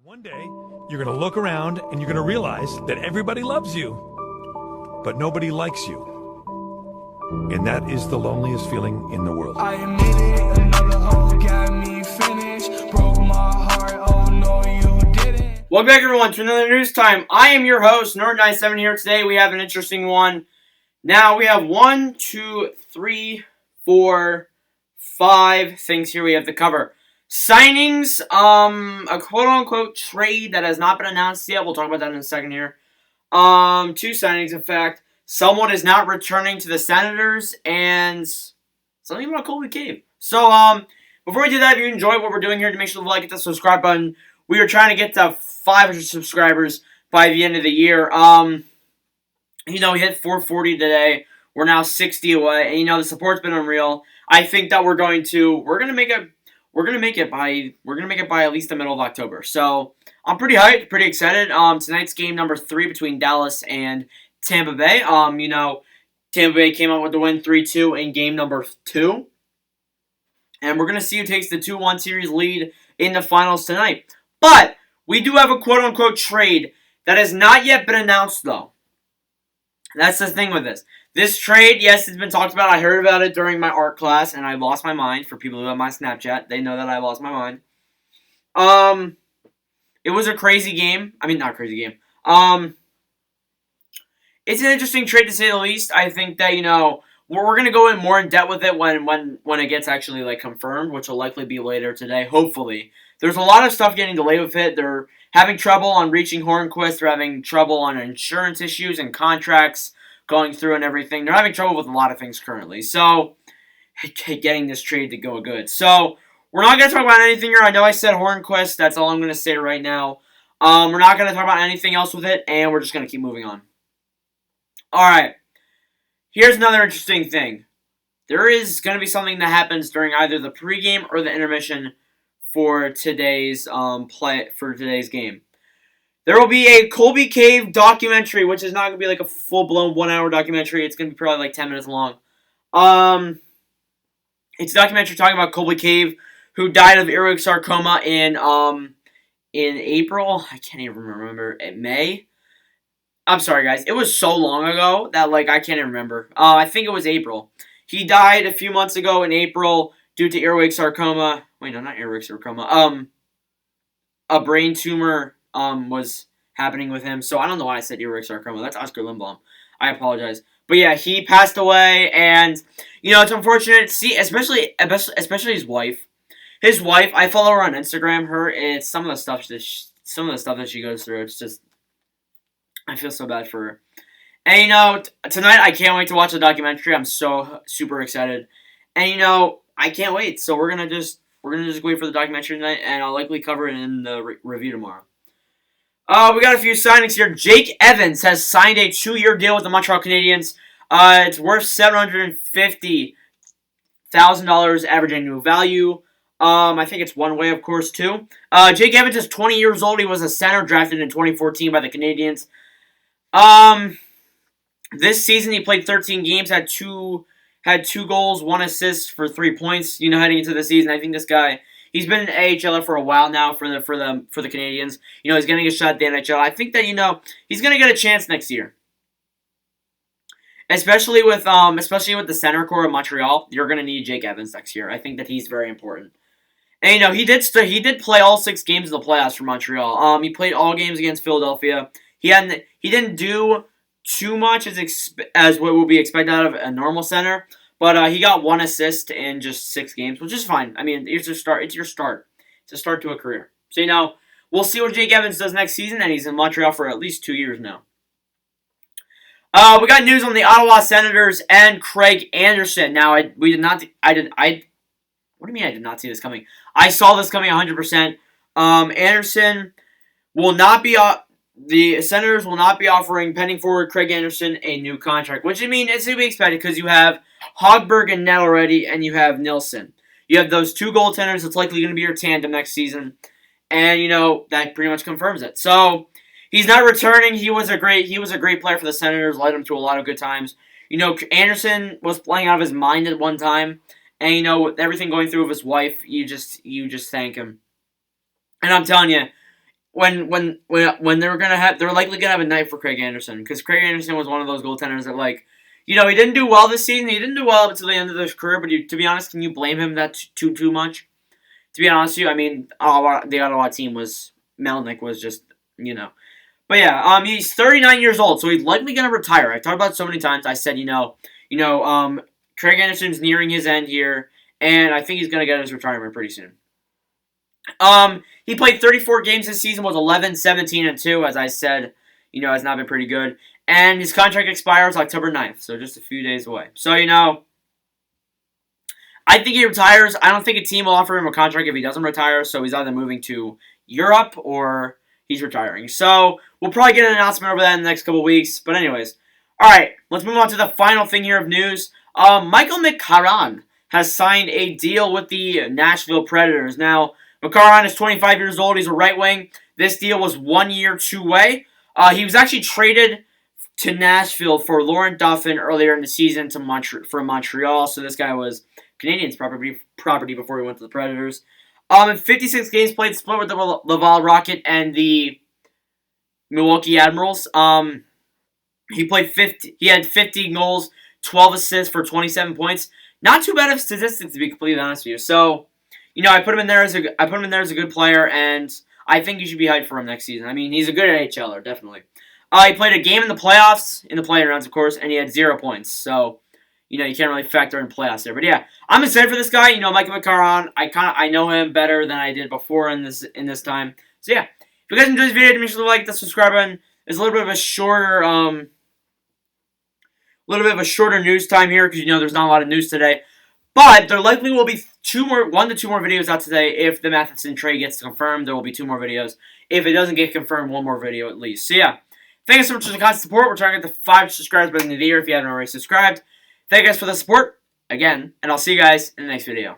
One day, you're going to look around and you're going to realize that everybody loves you, but nobody likes you. And that is the loneliest feeling in the world. I admit it, another hoe got me finished. Broke my heart, oh no you didn't. Welcome back everyone to another news time. I am your host, Nerd97 here. Today we have an interesting one. Now we have 1, 2, 3, 4, 5 things here we have to cover. Signings, a quote-unquote trade that has not been announced yet. We'll talk about that in a second here. 2 signings, in fact. Someone is not returning to the Senators, and something about Colby Cave. So, before we do that, if you enjoy what we're doing here, to make sure to like, hit the subscribe button. We are trying to get to 500 subscribers by the end of the year. We hit 440 today. We're now 60 away, and the support's been unreal. I think that we're gonna make it by at least the middle of October. So I'm pretty hyped, pretty excited. Tonight's game number 3 between Dallas and Tampa Bay. Tampa Bay came out with the win 3-2 in game number 2. And we're going to see who takes the 2-1 series lead in the finals tonight. But we do have a quote-unquote trade that has not yet been announced, though. That's the thing with this. This trade, yes, it's been talked about. I heard about it during my art class, and I lost my mind. For people who have my Snapchat, they know that I lost my mind. It was a crazy game. I mean, not a crazy game. It's an interesting trade to say the least. I think that, we're going to go in more in depth with it when it gets actually, confirmed, which will likely be later today, hopefully. There's a lot of stuff getting delayed with it. They're having trouble on reaching Hornquist. They're having trouble on insurance issues and contracts going through and everything. They're having trouble with a lot of things currently. So, getting this trade to go good. So, we're not going to talk about anything here. I know I said Hornquist. That's all I'm going to say right now. We're not going to talk about anything else with it, and we're just going to keep moving on. Alright. Here's another interesting thing. There is going to be something that happens during either the pregame or the intermission for today's today's game. There will be a Colby Cave documentary, which is not going to be like a full-blown 1-hour documentary. It's going to be probably 10 minutes long. It's a documentary talking about Colby Cave, who died of airway sarcoma in April. I can't even remember. In May? I'm sorry, guys. It was so long ago that, I can't even remember. I think it was April. He died a few months ago in April due to airway sarcoma. Wait, no, not airway sarcoma. A brain tumor was happening with him. So I don't know why I said airway sarcoma. That's Oscar Lindblom. I apologize. But yeah, he passed away, and it's unfortunate. See, especially his wife. His wife, I follow her on Instagram. It's some of the stuff that she goes through. It's just, I feel so bad for her. And tonight I can't wait to watch the documentary. I'm so super excited. And I can't wait. So we're gonna just wait for the documentary tonight, and I'll likely cover it in the review tomorrow. We got a few signings here. Jake Evans has signed a 2-year deal with the Montreal Canadiens. It's worth $750,000 average annual value. I think it's one way, of course, too. Jake Evans is 20 years old. He was a center drafted in 2014 by the Canadiens. This season he played 13 games, had two goals, 1 assist for 3 points. Heading into the season, I think this guy, he's been an AHLer for a while now for the Canadiens. He's getting a shot at the NHL. I think that he's gonna get a chance next year, especially with the center core of Montreal. You're gonna need Jake Evans next year. I think that he's very important. And he did play all 6 games in the playoffs for Montreal. He played all games against Philadelphia. He didn't do too much as what would be expected out of a normal center, but he got 1 assist in just 6 games, which is fine. I mean, it's your start. It's a start to a career. So we'll see what Jake Evans does next season, and he's in Montreal for at least 2 years now. We got news on the Ottawa Senators and Craig Anderson. Now, what do you mean I did not see this coming? I saw this coming 100%. Anderson will not be. The Senators will not be offering pending forward Craig Anderson a new contract, which it's to be expected because you have Hogberg and Nell already, and you have Nilsson. You have those 2 goaltenders. It's likely going to be your tandem next season, and that pretty much confirms it. So he's not returning. He was a great player for the Senators. Led them to a lot of good times. Anderson was playing out of his mind at one time, and with everything going through with his wife, you just thank him. And I'm telling you, when they're likely gonna have a night for Craig Anderson, because Craig Anderson was one of those goaltenders that, like, he didn't do well this season. He didn't do well up until the end of his career. But to be honest, can you blame him that too much? To be honest with you, I mean, the Ottawa team was Melnick was just But yeah, he's 39 years old, so he's likely gonna retire. I talked about it so many times. I said, Craig Anderson's nearing his end here, and I think he's gonna get his retirement pretty soon. He played 34 games this season, was 11, 17, and 2, as I said, has not been pretty good. And his contract expires October 9th, so just a few days away. So, I think he retires. I don't think a team will offer him a contract if he doesn't retire, so he's either moving to Europe or he's retiring. So, we'll probably get an announcement over that in the next couple weeks. But anyways, alright, let's move on to the final thing here of news. Michael McCarron has signed a deal with the Nashville Predators. Now, McCarron is 25 years old. He's a right wing. This deal was 1 year, two-way. He was actually traded to Nashville for Laurent Dauphin earlier in the season for Montreal. So this guy was Canadiens' property before he went to the Predators. In 56 games played, split with the Laval Rocket and the Milwaukee Admirals. He had 50 goals, 12 assists for 27 points. Not too bad of statistics, to be completely honest with you. So, I put him in there as a good player, and I think you should be hyped for him next season. I mean, he's a good AHLer, definitely. He played a game in the playoffs, in the play rounds, of course, and he had 0 points. So, you can't really factor in playoffs there. But yeah, I'm excited for this guy. Michael McCarron. I know him better than I did before in this time. So yeah, if you guys enjoyed this video, make sure to like the subscribe button. It's a little bit of a shorter news time here because there's not a lot of news today. But there likely will be 1 to 2 more videos out today. If the Matheson trade gets confirmed, there will be 2 more videos. If it doesn't get confirmed, 1 more video at least. So yeah, thank you so much for the constant support. We're trying to get to 5 subscribers by the end of the year if you haven't already subscribed. Thank you guys for the support, again, and I'll see you guys in the next video.